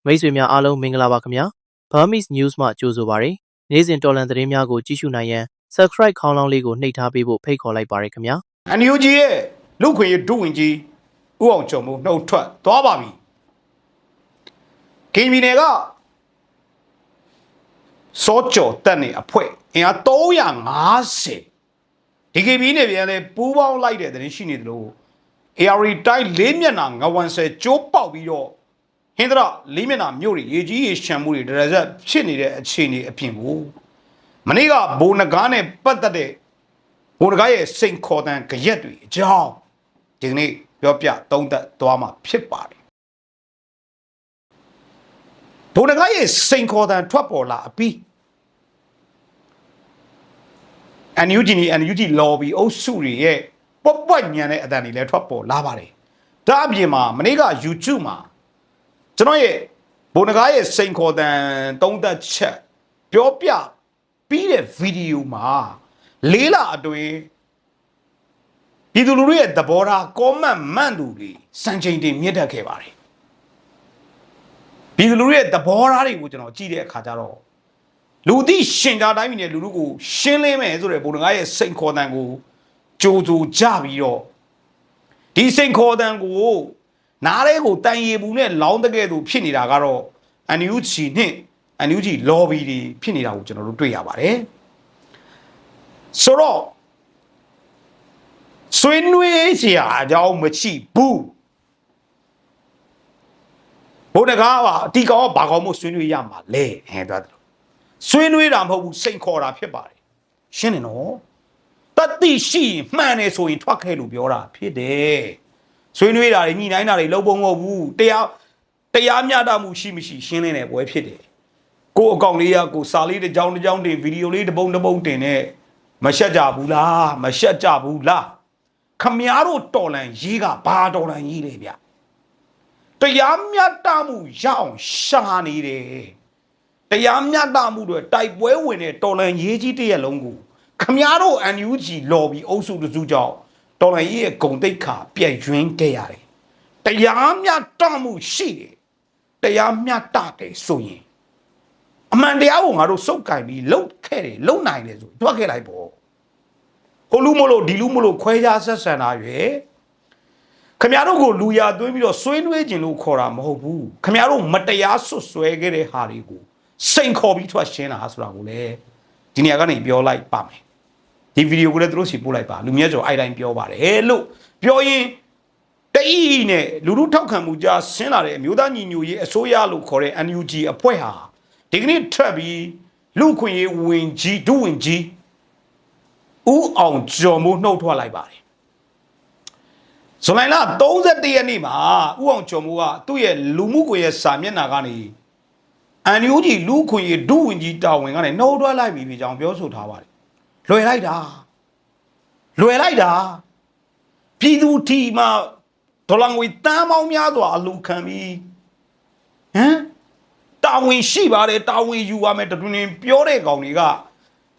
မိတ်ဆွေများအားလုံးမင်္ဂလာပါခင်ဗျာ Burmese News မှကြိုဆိုပါရစေနေ့စဉ်တော်လန်သတင်းများကိုကြည့်ရှုနိုင်ရန် Subscribe ခေါင်းလောင်းလေးကိုနှိပ်ထားပေးဖို့ဖိတ်ခေါ်လိုက်ပါရခင်ဗျာ NUG ရဲ့လူခွင့်ရဒုဝင်ကြီးဦးအောင်ကျော်မိုးနှုတ်ထွက်သွားပါပြီကင်မီနယ်ကစောကျော်တက်နေအဖွဲ့အင်အား350ဒီကင်မီနယ်ပြန်လဲပူးပေါင်းလိုက်တဲ့သတင်းရှိနေတယ်လို့ AR တိုင်း၄မျက်နှာငဝန်ဆယ်ကျိုးပေါက်ပြီးတော့ဟင်္ဒရာ၄မျက်နှာမြို့တွေရေကြီးရေရှမ်းမှုတွေဒရဇက်ဖြစ်နေတဲ့အခြေအနေအပြင်ကိုမနေ့ကဘိုးနဂါးနဲ့ပတ်သက်တဲ့ဘိုးနဂါးရဲ့စိန်ခေါ်တန်ကြရက်တွေအကြောင်းဒီကနေ့ပြောပြသုံးသပ်သွားမှာဖြစ်ပါတယ်ဘိုးနဂါးရဲ့စိန်ခေါ်တန်ထွက်ပေါ်လာအပြီး NUG lobby အုပ်စုတွေရဲ့ပွက်ပွက်ညံတဲ့အတန်တွေလည်းထွက်ပေါ်လာပါတယ်ဒါအပြင်မှာမနေ့က YouTube မှာကျွန်တော်ရဲ့ဘိုးနဂါးရဲ့စိန်ခေါ်တန်သုံးသပ်ချက်ပြောပြပြီးတဲ့ဗီဒီယိုမှာလေးလအတွင်းပြည်သူလူထုရဲ့သဘောထား comment မှန်သူတွေစံချိန်တင်မြင့်တက်ခဲ့ပါတယ်ပြည်သူလူထုရဲ့သဘောထားတွေကိုကျွန်တော်ကြည့်တဲ့အခါကျတော့လူသိရှင်ကြားတိုင်းပြည်နဲ့လူထုကိုရှင်းလင်းမယ်ဆိုတဲ့ဘုံငါရဲ့စိန်ခေါ်တန်ကိုကြိုးကြပြီးတော့ဒီစိန်ခေါ်တန်ကိုနားရဲကိုတန်ရီဘူးနဲ့လောင်းတကယ်သူဖြစ်နေတာကတော့ NUG နဲ့ NUG lobby တွေဖြစ်နေတာကိုကျွန်တော်တို့တွေ့ရပါတယ်ဆိုတော့ဆွေးနွေးစရာအကြောင်းမရှိဘူးဘုံတကားကအတီကောင်ကဘာကောင်မို့ဆွေးနွေးရမှာလဲဟဲ့သွားတယ်ဆွေးနွေးတာမဟုတ်ဘူးစိန်ခေါ်တာဖြစ်ပါတယ်ရှင်းတယ်နော်တတိရှိမှန်တယ်ဆိုရင်ထွက်ခဲ့လို့ပြောတာဖြစ်တယ်ဆွေးနွေးတာတွေညှိနှိုင်းတာတွေလုံးပုံမဟုတ်ဘူးတရားမျှတမှုရှိမရှိရှင်းလင်းတယ်ပွဲဖြစ်တယ်ကိုအကောင့်လေးရကိုစာလေးတစ်ကြောင်းတင်ဗီဒီယိုလေးတစ်ပုံတင်နဲ့မရှက်ကြဘူးလားမရှက်ကြဘူးလားခမည်းတော်တော်လန်ရေးကဘာတော်လန်ရေးလေဗျတရားမျှတမှုရအောင်ရှာနေတယ်တရားမျှတမှုတွေတိုက်ပွဲဝင်တဲ့တော်လန်ရေးကြီးတစ်ရက်လုံးကိုခမည်းတော် NUG lobby အုပ်စုတစုကြောင့်တော်လန်ရေးရဲ့ဂုံတိတ်ခါပြည့်ရွှင်းခဲ့ရတယ်တရားမျှတမှုရှိတယ်တရားမျှတတယ်ဆိုရင်အမှန်တရားကိုငါတို့စုပ်ကင်ပြီးလှုပ်ခဲ့တယ်လှုပ်နိုင်တယ်ဆိုတွက်ခဲ့လိုက်ပေါ့ဟိုလူမလို့ဒီလူမလို့ခွဲခြားဆက်ဆံတာရွယ်ခမရတို့ကိုလူရသွင်းပြီးတော့ဆွေးနွေးခြင်းလို့ခေါ်တာမဟုတ်ဘူးခမရတို့မတရားဆွဆွဲခဲ့တဲ့ဟာတွေကိုစိန်ခေါ်ပြီးထွက်ရှင်းတာဆိုတာကိုလည်းဒီနေရာကနေပြောလိုက်ပါမယ်ဒီဗီဒီယိုကိုလည်းသူတို့စီပို့လိုက်ပါလူမြတ်ကျော်အဲ့တိုင်းပြောပါတယ်လို့ပြောရင်တအီးနဲ့လူလူထောက်ခံမှုကြားဆင်းလာတဲ့အမျိုးသားညီညွတ်ရေးအစိုးရလို့ခေါ်တဲ့ NUG အဖွဲ့ဟာဒီကနေ့ထပ်ပြီးလူခွင့်ရေးဝင်ကြီးဒုဝင်ကြီးဦးအောင်ကျော်မိုးနှုတ်ထွက်လိုက်ပါတယ်ဇွန်လ31ရက်နေ့မှာဦးအောင်ကျော်မိုးကသူ့ရဲ့လူမှုကွန်ရက်စာမျက်နှာကနေ NUG လူခွင့်ရေးဒုဝင်ကြီးတာဝန်ကနေနှုတ်ထွက်လိုက်ပြီဖြစ်ကြောင်းပြောဆိုထားပါတယ်လွယ်လိုက်တာပြည်သူတီမှာဒေါ်လာငွေတန်းပေါင်းများစွာအလူခံပြီးဟမ်တာဝန်ရှိပါတယ်တာဝန်ယူရမယ်တူနေပြောတဲ့ကောင်တွေက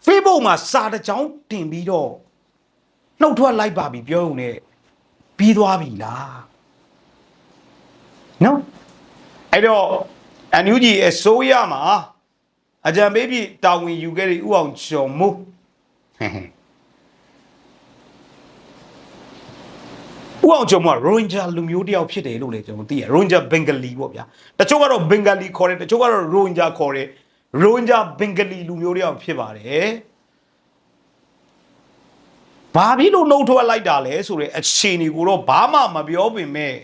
Facebook မှာစာတစ်ကြောင်းတင်ပြီးတော့နှုတ်ထွက်လိုက်ပါပြီပြောုံနဲ့ပြီးသွားပြီလားနော်အဲ့တော့ NUG အစိုးရမှာအကြံပေးပြီးတာဝန်ယူခဲ့တဲ့ဦးအောင်ကျော်မိုးဦးအောင်ကျော်မိုးကရိုဟင်ဂျာလူမျိုးတယောက်ဖြစ်တယ်လို့လည်းကျွန်တော်သိရရိုဟင်ဂျာဘင်္ဂလီပေါ့ဗျာတချို့ကတော့ဘင်္ဂလီခေါ်တယ်တချို့ကတော့ရိုဟင်ဂျာခေါ်တယ်ရိုဟင်ဂျာဘင်္ဂလီလူမျိုးတယောက်ဖြစ်ပါတယ်ဘာဖြစ်လို့နှုတ်ထွက်လိုက်တာလဲဆိုတဲ့အခြေအနေကိုတော့ဘာမှမပြောပင်မဲ့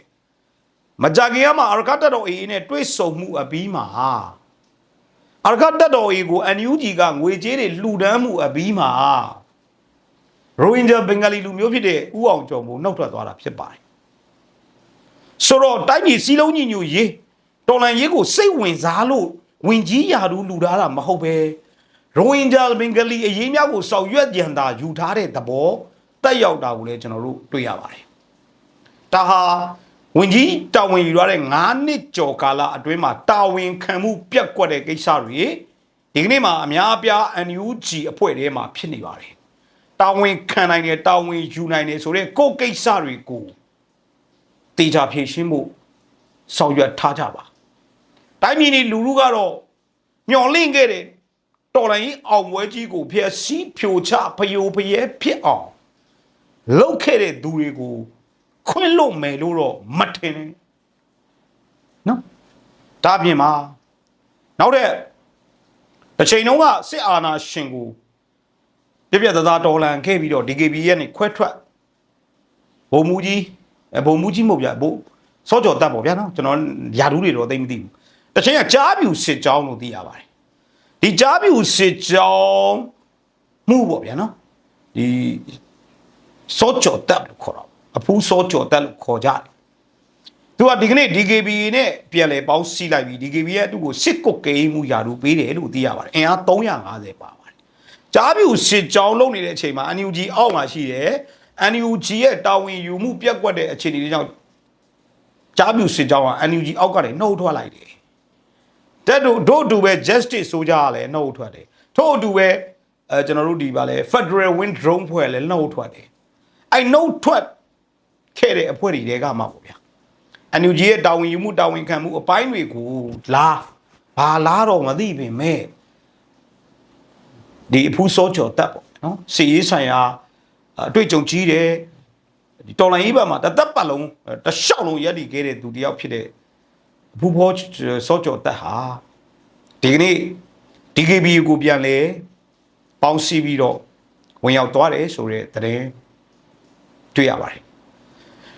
မကြခင်ကမှအာရကတ်တော် AA နဲ့တွေ့ဆုံမှုအပြီးမှာအာရကတ်တော် AA ကို NUG ကငွေကြေးတွေလှူဒန်းမှုအပြီးမှာရိုဟင်ဂျာဘင်္ဂလီလူမျိုးဖြစ်တဲ့ဦးအောင်ကျော်မိုးနှုတ်ထွက်သွားတာဖြစ်ပါတယ်ဆိုတော့တိုင်းပြည်စီးလုံးညီညွတ်ရေးတော်လှန်ရေးကိုစိတ်ဝင်စားလို့ဝင်ကြီးယာတူးလူထားတာမဟုတ်ပဲရိုဟင်ဂျာဘင်္ဂလီအရေးများကိုစောက်ရွက်ကြံတာယူထားတဲ့သဘောတက်ရောက်တာကိုလည်းကျွန်တော်တို့တွေ့ရပါတယ်ဒါဟာဝင်ကြီးတာဝန်ယူရတဲ့9နှစ်ကျော်ကာလအတွင်းမှာတာဝန်ခံမှုပြက်ကွက်တဲ့ကိစ္စတွေဒီကနေ့မှာအများအပြား NUG အဖွဲ့ထဲမှာဖြစ်နေပါတယ်တာဝန်ခံနိုင်တယ်တာဝန်ယူနိုင်တယ်ဆိုတဲ့ကိုယ်ကိစ္စတွေကိုတေချာဖြေရှင်းဖို့ဆောင်ရွက်ထားကြပါ တိုင်းပြည်နေလူလူကတော့မျော်လင့်ခဲ့တယ်တော်လိုင်းအောင်ပွဲကြီးကိုဖျက်ဆီးဖြိုချဖယိုဖျဲဖြစ်အောင်လှုပ်ခဲ့တဲ့သူတွေကိုခွင့်လွတ်မယ်လို့တော့မထင်နဲ့နော်ဒါပြင်မှာနောက်တဲ့တစ်ချိန်လုံးကစစ်အာဏာရှင်ကိုပြပြသားတော်လန်ခဲ့ပြီးတော့ DKB ရဲ့နေခွဲထွက်ဘုံမူကြီးမဟုတ်ဗျာဘို့စောကြော်တက်ပေါ့ဗျာနော်ကျွန်တော်ယာဒူးတွေတော့သိမသိဘူးတစ်ချိန်ကကြားပြူစစ်ကြောင်းလို့သိရပါတယ်ဒီကြားပြူစစ်ကြောင်းမှုပေါ့ဗျာနော်ဒီစောကြော်တက်လို့ခေါ်တော့အဖူးစောကြော်တက်လို့ခေါ်ကြတယ်သူကဒီကနေ့ DKB နဲ့ပြန်လဲပေါင်းစီးလိုက်ပြီး DKB ရဲ့သူ့ကိုစစ်ကုတ်ကိန်းမှုယာဒူးပေးတယ်လို့သိရပါတယ်အင်အား350ပါပါတယ်ကြားပြူစစ်ကြောင်းလုံနေတဲ့အချိန်မှာ NUG အောက်မှာရှိတယ်NUG ရဲ့တာဝန်ယူမှုပြက်ကွက်တဲ့အခြေအနေတွေကြောင့်ကြားပြူစစ်ကြောင်းက NUG အောက်ကနေနှုတ်ထွက်လိုက်တယ်တဲ့တို့အတူပဲ justice ဆိုကြရလဲနှုတ်ထွက်တယ်ထို့အတူပဲကျွန်တော်တို့ဒီပါလဲ Federal Wind Drone ဖွဲ့လဲနှုတ်ထွက်တယ်အဲ့နှုတ်ထွက်ခဲ့တဲ့အဖွဲ့တွေကမှပေါ့ဗျာ NUG ရဲ့တာဝန်ယူမှုတာဝန်ခံမှုအပိုင်းတွေကိုဘာလားတော့မသိပင်မဲ့ဒီအဖူးစောချော်တက်ပေါ့နော်စီရေးဆိုင်ရာအတွေ့အကြုံကြီးတယ်ဒီတော်လိုင်းရေးဘက်မှာတသက်ပတ်လုံးတလျှောက်လုံးရက်တည်ခဲ့တဲ့သူတယောက်ဖြစ်တဲ့အဖူးဖောစောချော်တက်ဟာဒီကနေ့ DKB ကိုပြန်လဲပေါင်းစည်းပြီးတော့ဝင်ရောက်သွားတယ်ဆိုတဲ့သတင်းတွေ့ရပါတယ်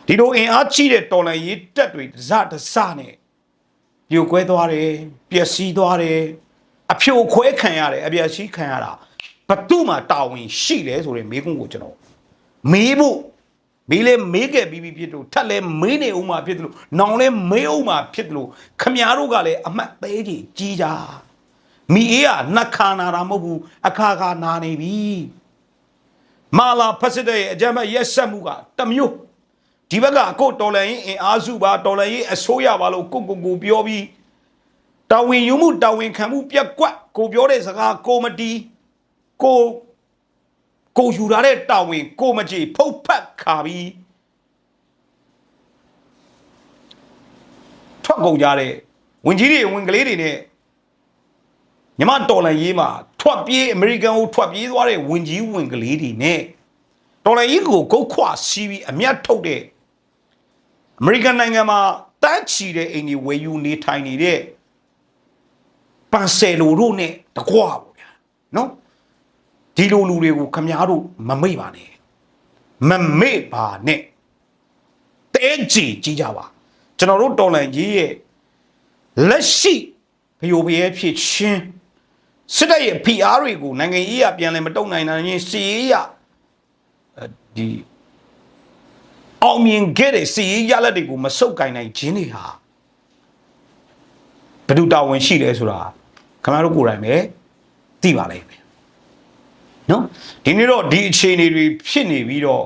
ဒီလိုအင်အားကြီးတဲ့တော်လိုင်းရေးတက်တွေတစနဲ့ပြိုကွဲသွားတယ်ပျက်စီးသွားတယ်အဖြိုခွဲခံရတယ်အပျက်စီးခံရတာဘသူမှတာဝန်ရှိတယ်ဆိုတဲ့မေးခွန်းကိုကျွန်တော်မေးဖို့မေးလဲမေးခဲ့ပြီးဖြစ်လို့ထပ်လဲမေးနေဦးမှာဖြစ်တယ်လို့နောင်လဲမေးဦးမှာဖြစ်တယ်လို့ခမည်းတော်ကလည်းအမှတ်သေးကြီးကြမိအေးကနှက်ခါနာတာမဟုတ်ဘူးအခါခါနာနေပြီမာလာဖက်စစ်ရဲ့အကြမ်းဖက်ရက်ဆက်မှုကတမျိုးဒီဘက်ကကိုတော်လန်ရင်အင်အားစုပါတော်လန်ရင်အစိုးရပါလို့ကိုပြောပြီးတာဝန်ယူမှုတာဝန်ခံမှုပြက်ကွက်ကိုပြောတဲ့စကားကိုမတီးကိုယူထားတဲ့တာဝန်ကိုမကြည့်ဖုတ်ဖက်ခါပြီးထွက်ကုန်ကြတဲ့ဝင်ကြီးတွေဝင်ကလေးတွေနဲ့ညီမတော်လန်ရေးမှာထွက်ပြေးအမေရိကန်ကိုထွက်ပြေးသွားတဲ့ဝင်ကြီးဝင်ကလေးတွေနဲ့တော်လန်ရေးကိုဂုတ်ခွစီးပြီးအမျက်ထုတ်တဲ့အမေရိကန်နိုင်ငံမှာတန်းချီတဲ့အိမ်ကြီးဝယ်ယူနေထိုင်နေတဲ့ပန်ဆယ်လိုတို့နဲ့တကွာပေါ့ဗျာနော်ဒီလိုလူတွေကိုခမားတို့မမေ့ပါနဲ့မမေ့ပါနဲ့တဲကြီးကြပါကျွန်တော်တို့တော်လန်ကြီးရဲ့လက်ရှိဖျို့ဖျဲဖြစ်ချင်းစစ်တပ်ရဲ့ဖိအားတွေကိုနိုင်ငံရေးရပြန်လဲမတုံနိုင်နိုင်ရင်စီရေးရဒီအောင်မြင်ခဲ့တဲ့စီရေးရလက်တွေကိုမဆုပ်ကိုင်နိုင်ခြင်းတွေဟာဘယ်သူတာဝန်ရှိလဲဆိုတာခင်ဗျားတို့ကိုယ်တိုင်ပဲသိပါလိမ့်မယ်နော်ဒီနေ့တော့ဒီအခြေအနေတွေဖြစ်နေပြီးတော့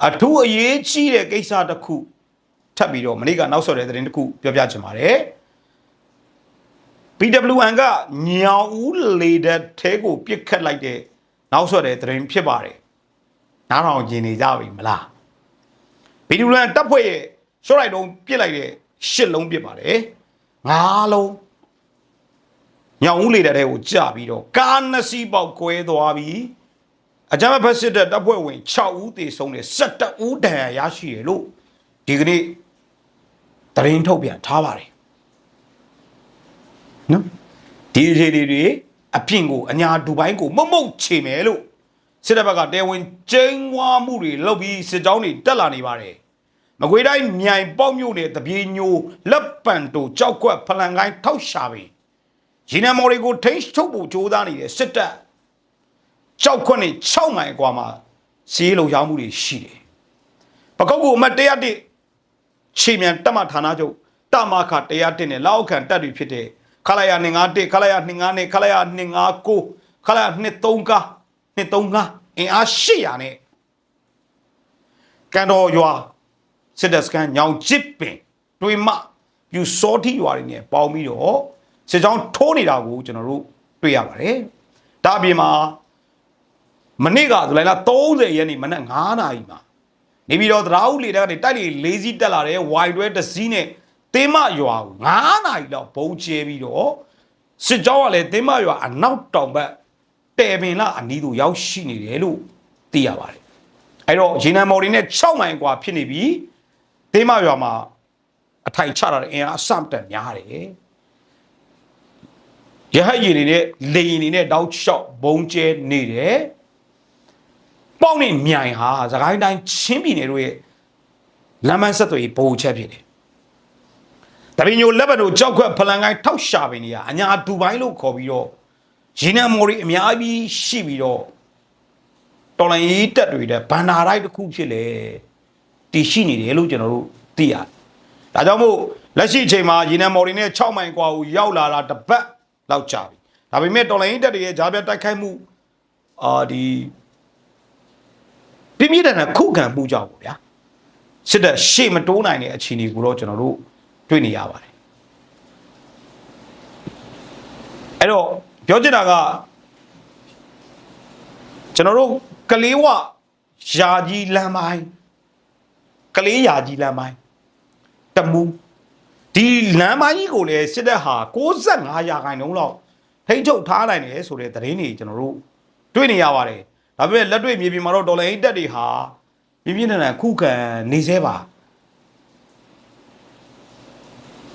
အထူးအရေးကြီးတဲ့ကိစ္စတစ်ခုထပ်ပြီးတော့မနေ့ကနောက်ဆက်တဲ့သတင်းတစ်ခုပြောပြချင်ပါတယ်PWN ကညောင်ဦးလေတဲ့ထဲကိုပြစ်ခတ်လိုက်တဲ့နောက်ဆက်တဲ့သတင်းဖြစ်ပါတယ်နားထောင်ကြည့်နေကြပြီမလား PWN တပ်ဖွဲ့ရဲ့ရှော့လိုက်တုံးပြစ်လိုက်တဲ့8လုံးပြစ်ပါတယ်9လုံးညောင်ဦးလေတဲ့ထဲကိုကြပြီးတော့ကားနှစ်စီးပေါက်ကွဲသွားပြီးအကြမ်းဖက်စစ်တပ်တပ်ဖွဲ့ဝင်6ဦးသေဆုံးတယ်17ဦးဒဏ်ရာရရှိတယ်လို့ဒီကနေ့သတင်းထုတ်ပြန်ထားပါတယ်နော်ဒီအခြေအနေတွေအပြင်ကိုအညာဒူဘိုင်းကိုမုတ်ချေမယ်လို့စစ်တပ်ဘက်ကတဲဝင်ကျင်းဝါမှုတွေလုပ်ပြီးစစ်ကြောင်းတွေတက်လာနေပါတယ်မကွေးတိုင်းမြိုင်ပေါက်မြို့နယ်တပြေညိုလက်ပံတိုကြောက်ကွက်ဖလန်ကိုင်းထောက်ရှာပင်ရေနံမော်တွေကိုထိန်းချုပ်ဖို့ကြိုးစားနေတဲ့စစ်တပ်ကြောက်ခွက်နဲ့6မိုင်ကွာမှာစီးလုံရောက်မှုတွေရှိတယ်ပကောက်ကိုအမတ်101ခြေမြန်တက်မဌာနချုပ်တမခ101နဲ့လောက်ခံတက်တွေဖြစ်တဲ့ခလာရ251ခလာရ25နဲ့ခလာရ259ခလာရ235အင်အား800နဲ့ကန်တော်ရွာစစ်တပ်စခန်းညောင်ကျစ်ပင်တွေမပြူစောတိရွာတွေနဲ့ပေါင်းပြီးတော့စစ်ကြောင်းထိုးနေတာကိုကျွန်တော်တို့တွေ့ရပါတယ်ဒါအပြင်မှာမနေ့ကဇူလိုင်လ30ရက်နေ့မနက်9:00နာရီမှာနေပြီးတော့သရာဦးလေတက်ကနေတိုက်လေ4စီးတက်လာတဲ့ Y12 တစ်စီးနဲ့ တင်းမရွာကို9 နာရီလောက်ဘုံကျဲပြီးတော့စစ်ကြောင်းကလည်းတင်းမရွာအနောက်တောင်ဘက်တဲပင်လအနီးသို့ရောက်ရှိနေတယ်လို့သိရပါတယ်အဲ့တော့ရေနံမော်တွေနဲ့6 မိုင်กว่าဖြစ်နေပြီတင်းမရွာမှာအထိုင်ချတာတဲ့အင်အားအဆမတန်များတယ်ရဟတ်ရည်တွေနဲ့လေရင်တွေနဲ့တောက်လျှောက်ဘုံကျဲနေတယ်ပေါက်နေမြိုင်ဟာစကိုင်းတိုင်းချင်းပြည်နယ်တို့ရဲ့လမ်းမဆက်သွယ်ရေးဘိုးချက်ဖြစ်တယ်တပင်းညိုလက်ဘက်တို့ကြောက်ခွက်ဖလန်ကိုင်းထောက်ရှာပင်တွေကအညာဒူဘိုင်းလို့ခေါ်ပြီးတော့ရေနံမော်တွေအများကြီးရှိပြီးတော့တော်လိုင်းရေးတက်တွေတဲ့ဘန်နာရိုက်တစ်ခုဖြစ်လေတည်ရှိနေတယ်လို့ကျွန်တော်တို့သိရတယ်ဒါကြောင့်မို့လက်ရှိအချိန်မှာရေနံမော်တွေနဲ့6 မိုင်กว่าကိုရောက်လာတာတပတ်လောက်ကြာပြီဒါပေမဲ့တော်လိုင်းရေးတက်တွေရဲ့ဂျားပြတ်တိုက်ခိုက်မှုဒီပြင်းပြတဲ့ခုခံမှုကြောင့်ပေါ့ဗျာစစ်တပ်ရှေ့မတိုးနိုင်တဲ့အခြေအနေကိုတော့ကျွန်တော်တို့တွေ့နေရပါတယ်အဲ့တော့ပြောချင်တာကကျွန်တော်တို့ကလေးဝယာကြီးလမ်းပိုင်းကလေးယာကြီးလမ်းပိုင်းတမူဒီလမ်းပိုင်းကြီးကိုလည်းစစ်တပ်ဟာ65 ရာခိုင်နှုန်းလောက်ထိန်းချုပ်ထားနိုင်တယ်ဆိုတဲ့သတင်းတွေကျွန်တော်တို့တွေ့နေရပါတယ်ဒါပေမဲ့လက်တွေ့မြေပြင်မှာတော့ဒေါ်လာအိတ်တက်တွေဟာပြင်းပြင်းထန်ထန်ခုခံနေသေးပါ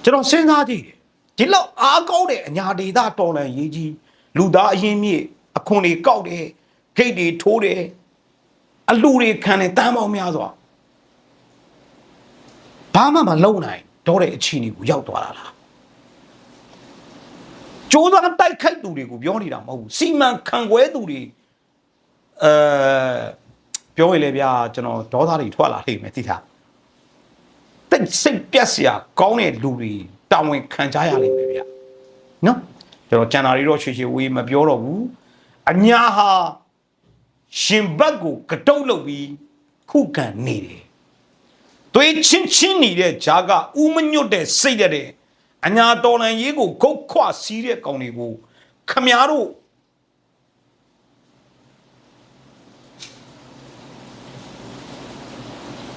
ကျွန်တော်စဉ်းစားကြည့်တယ်ဒီလောက်အားကောင်းတဲ့အညာဒေသတော်လန်ရေးကြီးလူသားအရင်မြင့်အခွန်တွေကောက်တယ်ဂိတ်တွေထိုးတယ်အလူတွေခံတယ်တန်းပေါင်းများစွာဘာမှမလုပ်နိုင်တော့တဲ့အခြေအနေကိုရောက်သွားတာလားကြိုးစားတိုက်ခိုက်သူတွေကိုပြောနေတာမဟုတ်ဘူးစီမံခန့်ခွဲသူတွေပြောရလေဗျာကျွန်တော်ဒေါသတွေထွက်လာလိမ့်မယ်သိလားတိတ်စိတ်ပြက်စရာကောင်းတဲ့လူတွေတာဝန်ခံကြရလိမ့်မယ်ဗျာနော်ကျွန်တော်ကျန်တာတွေတော့ချွေဝေးမပြောတော့ဘူးအညာဟာရှင်ဘက်ကိုကတုတ်လုပ်ပြီးခုခံနေတယ်သွေးချင်းနေတဲ့ဂျာကဥမညွတ်တဲ့စိတ်တဲ့အညာတော်လန်ရေးကိုဂုတ်ခွစီးတဲ့ကောင်တွေကိုခမားတို့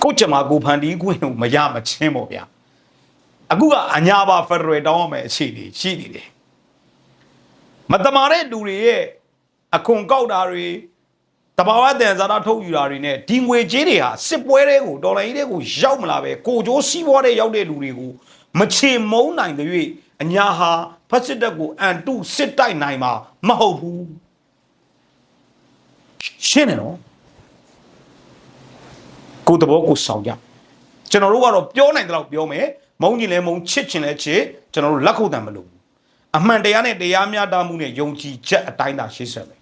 ကိုကျမကိုဖန်တီးခွင့်ကိုမရမချင်းပေါ့ဗျာအခုကအညာပါဖက်ဒရယ်တောင်းရမယ်အခြေအနေရှိနေတယ်မတမာတဲ့လူတွေရဲ့အခွန်ကောက်တာတွေတဘာဝတန်ဇာတာထုတ်ယူတာတွေနဲ့ဒီငွေကြေးတွေဟာစစ်ပွဲတွေကိုဒေါ်လာကြီးတွေကိုရောက်မလာပဲကိုကျိုးစီးပွားတဲ့ရောက်တဲ့လူတွေကိုမချေမုန်းနိုင်တဲ့၍အညာဟာဖက်စစ်တပ်ကိုအန်တုစစ်တိုက်နိုင်မှာမဟုတ်ဘူးရှင်းတယ်နော်ကိုတဘောကိုဆောင်ကြကျွန်တော်တို့ကတော့ပြောနိုင်တယ်လို့ပြောမယ်မုန်းကျင်လဲမုန်းချစ်ချင်လဲချစ်ကျွန်တော်တို့လက်ခုပ်တံမလို့အမှန်တရားနဲ့တရားမျှတမှုနဲ့ယုံကြည်ချက်အတိုင်းသာရှေ့ဆက်မယ်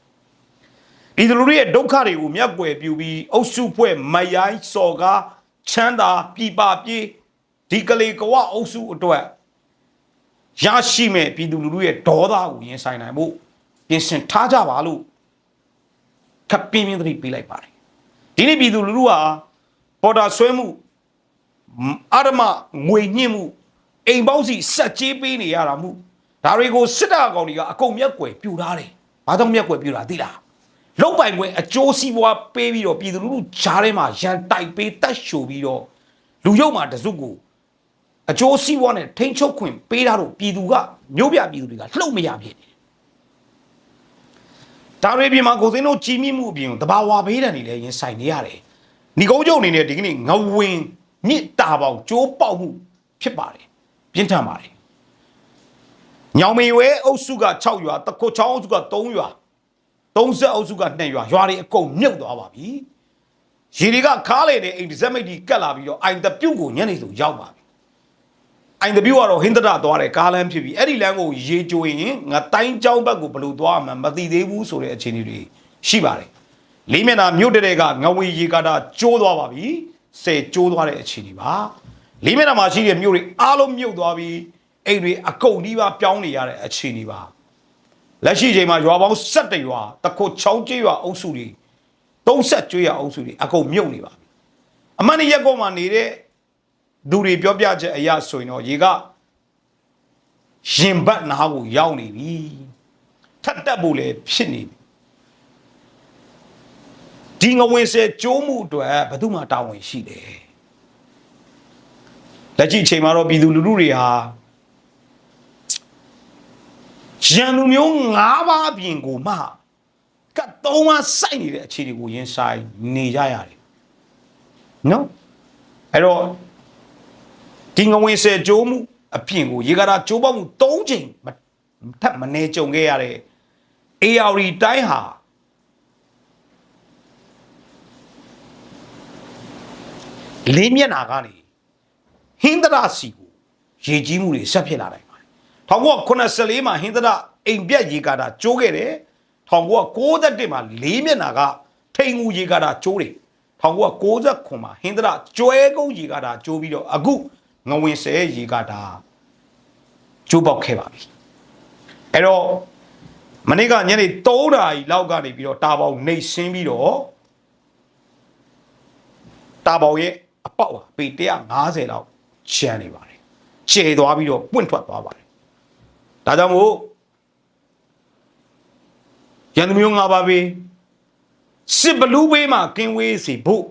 ဒီလူတွေရဲ့ဒုက္ခတွေကိုမျက်ကွယ်ပြုပြီးအုပ်စုဖွဲ့မရိုင်းစော်ကားချမ်းသာပြပပြေးဒီကလေးကဝအုပ်စုအတွက်ရရှိမဲ့ပြည်သူလူထုရဲ့ဒေါသကိုရင်ဆိုင်နိုင်ဖို့ပြင်ဆင်ထားကြပါလို့ခပ်ပြင်းပြင်းသတိပေးလိုက်ပါတယ်ဒီနေ့ပြည်သူလူထုဟာပေါ်တာဆွဲမှုအာရမငွေညှင့်မှုအိမ်ပေါင်းစီစက်ကြေးပေးနေရတာမှုဒါတွေကိုစစ်တပ်ကောင်တွေကအကုန်မျက်ကွယ်ပြူထားတယ်ဘာကြောင့်မျက်ကွယ်ပြူတာသိလားလောက်ပိုင်ခွင့်အကျိုးစီးပွားပေးပြီးတော့ပြည်သူလူထုဂျားထဲမှာရန်တိုက်ပေးတက်ရှို့ပြီးတော့လူရုပ်မှာတစုကိုအကျိုးစီးပွားနဲ့ထိန်းချုပ်ခွင့်ပေးတာတော့ပြည်သူကမျိုးပြပြည်သူတွေကလှုပ်မရဖြစ်နေဒါတွေပြင်မှာကိုစင်းတို့ကြီးမိမှုအပြင်တဘာဝဘေးဒဏ်တွေလည်းရင်ဆိုင်နေရတယ်ညီကုန်းကျုံအနေနဲ့ဒီကနေ့ငဝင်မြစ်တာပေါင်ကျိုးပေါက်မှုဖြစ်ပါတယ်ပြင်းထန်ပါတယ်ညောင်မေဝဲအုပ်စုက6ရွာတခုတ်ချောင်းအုပ်စုက3ရွာ30အုပ်စုက2ရွာရွာတွေအကုန်မြုပ်သွားပါပြီရေတွေကခါးလေတဲ့အိမ်ဇက်မိတ်ဒီကတ်လာပြီးတော့အိုင်တပြုတ်ကိုညနေဆိုရောက်ပါပြီအိုင်တပြုတ်ကတော့ဟင်းတရသွားတယ်ကားလမ်းဖြစ်ပြီးအဲ့ဒီလမ်းကိုရေကြိုရင်ငါတိုင်းကျောင်းဘက်ကိုဘယ်လိုသွားမှမသိသေးဘူးဆိုတဲ့အခြေအနေတွေရှိပါတယ်လေးမျက်နှာမြို့တဲ့ကငဝေရေကာတာကျိုးသွားပါပြီ10ကျိုးသွားတဲ့အခြေအနေပါလေးမျက်နှာမှာရှိတဲ့မြို့တွေအားလုံးမြုပ်သွားပြီးအိမ်တွေအကုန်ဒီပါပြောင်းနေရတဲ့အခြေအနေပါလက်ရှိချိန်မှာရွာပေါင်း17ရွာတခုတ်ချောင်းကျေးရွာအုပ်စုတွေ30ကျွေးရွာအုပ်စုတွေအကုန်မြုပ်နေပါပြီအမှန်တရက်ကောမှာနေတဲ့သူတွေပြောပြချက်အရာဆိုရင်တော့ရေကရင်ဘတ်နားကိုရောက်နေပြီထပ်တက်ဖို့လည်းဖြစ်နေပြီဒီငဝင်ဆဲကျိုးမှုအတွက်ဘယ်သူမှတာဝန်ရှိတယ် လက်ရှိအချိန်မှာတော့ပြည်သူလူထုတွေဟာရန်လူမျိုး၅ပါးအပြင်ကိုမှကတ်၃ပါးစိုက်နေတဲ့အခြေတွေကိုရင်ဆိုင်နေကြရတယ်နော်အဲ့တော့ဒီငဝင်ဆယ်ကျိုးမှုအပြင်ကိုရေကာတာကျိုးပေါက်မှု၃ချိန်ထပ်မနေကြုံခဲ့ရတဲ့ AR တိုင်းဟာလေးမျက်နာကနေဟင်းသရစီကိုရေကြီးမှုတွေဆက်ဖြစ်လာနိုင်ပါတယ်1984မှာဟင်းသရအိမ်ပြက်ရေကာတာကျိုးခဲ့တယ်1991မှာလေးမျက်နာကထိန်ငူရေကာတာကျိုးတယ်1969မှာဟင်းသရကျွဲကုန်းရေကာတာကျိုးပြီးတော့အခုငဝင်ဆယ်ရေကာတာကျိုးပေါက်ခဲ့ပါပြီအဲ့တော့မနေ့ကညနေ3နာရီလောက်ကနေပြီးတော့တာပေါင်နှိပ်ဆင်းပြီးတော့တာပေါင်ရဲ့အပေါက်ဟာပေ150လောက်ကျန်နေပါတယ်ကျဲသွားပြီးတော့ပွင့်ထွက်သွားပါတယ်ဒါကြောင့်မို့ရန်သူမျိုး၅ပါးပဲစစ်ဘလူးဘေးမှာကင်းဝေးစီဖို့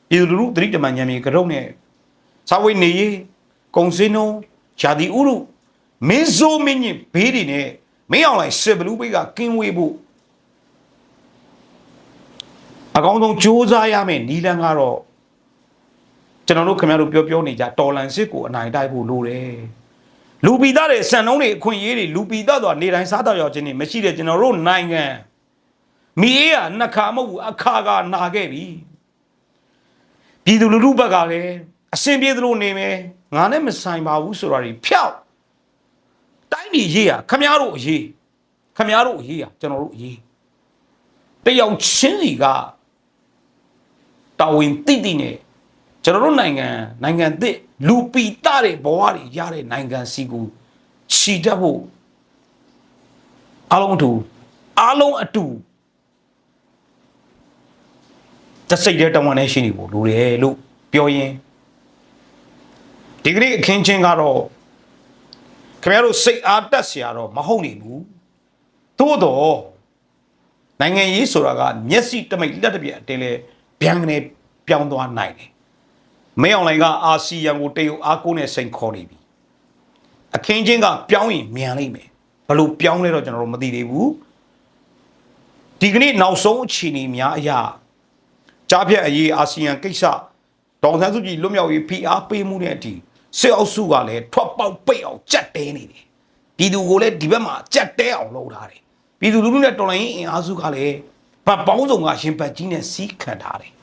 ပြည်သူလူထုတတိတမန်ညံမြေကရုံနဲ့စာဝေးနေရေးကုံစင်းလုံးဂျာဒီဥရုမင်းစိုးမင်းကြီးဘေးတွေနဲ့မင်းအောင်လိုက်စစ်ဘလူးဘေးကကင်းဝေးဖို့အကောင်းဆုံးကြိုးစားရမယ်နီလန်းကတော့ကျွန်တော်တို့ခင်ဗျားတို့ပြောနေကြတော်လန်စစ်ကိုအနိုင်တိုက်ဖို့လိုတယ်လူပီသားတွေစံနှုံးတွေအခွင့်အရေးတွေလူပီသားတော့နေတိုင်းစားတော့ရောက်ခြင်းတွေမရှိတဲ့ကျွန်တော်တို့နိုင်ငံမိအေးကနှစ်ခါမဟုတ်ဘူးအခါကနာခဲ့ပြီပြည်သူလူထုဘက်ကလည်းအစင်ပြေသလိုနေမယ်ငါနဲ့မဆိုင်ပါဘူးဆိုတာတွေဖျောက်တိုင်းပြည်ရေးရခင်ဗျားတို့အရေးခင်ဗျားတို့အရေးရကျွန်တော်တို့အရေးတယောက်ချင်းစီကတာဝန်တိတိနဲ့ကျွန်တော်တို့နိုင်ငံသစ်လူပီသားတဲ့ဘဝတွေရတဲ့နိုင်ငံစီကိုခြိတတ်ဖို့အားလုံးအတူတစိတ်တဲ့တဝန်နဲ့ရှိနေဖို့လိုတယ်လို့ပြောရင်းဒီကနေ့အခင်းချင်းကတော့ခင်ဗျားတို့စိတ်အားတက်เสียတော့မဟုတ်နေဘူးသို့တော့နိုင်ငံရေးဆိုတာကမျက်စိတမိတ်လက်တပြက်အတင်းလဲဗျံကနေပြောင်းသွားနိုင်တယ်မင်းအောင်လိုင်ကအာဆီယံကိုတရုတ်အားကိုးနဲ့စိန်ခေါ်နေပြီအခင်းချင်းကပြောင်းရင်မြန်လိမ့်မယ်ဘလို့ပြောင်းလဲတော့ကျွန်တော်တို့မသိသေးဘူးဒီကနေ့နောက်ဆုံးအခြေအနေများအရာကြားဖြတ်အရေးအာဆီယံကိစ္စဒေါ်ဆန်းစုကြည်လွတ်မြောက်ရေးဖိအားပေးမှုတဲ့အထိစစ်အုပ်စုကလည်းထွက်ပေါက်ပိတ်အောင်ကြက်တဲနေတယ်ပြည်သူကိုလည်းဒီဘက်မှာကြက်တဲအောင်လုပ်ထားတယ်ပြည်သူလူထုနဲ့တော်လှန်ရေးအင်အားစုကလည်းဗတ်ပေါင်းစုံကရှင်ဘတ်ကြီးနဲ့စီးခံထားတယ်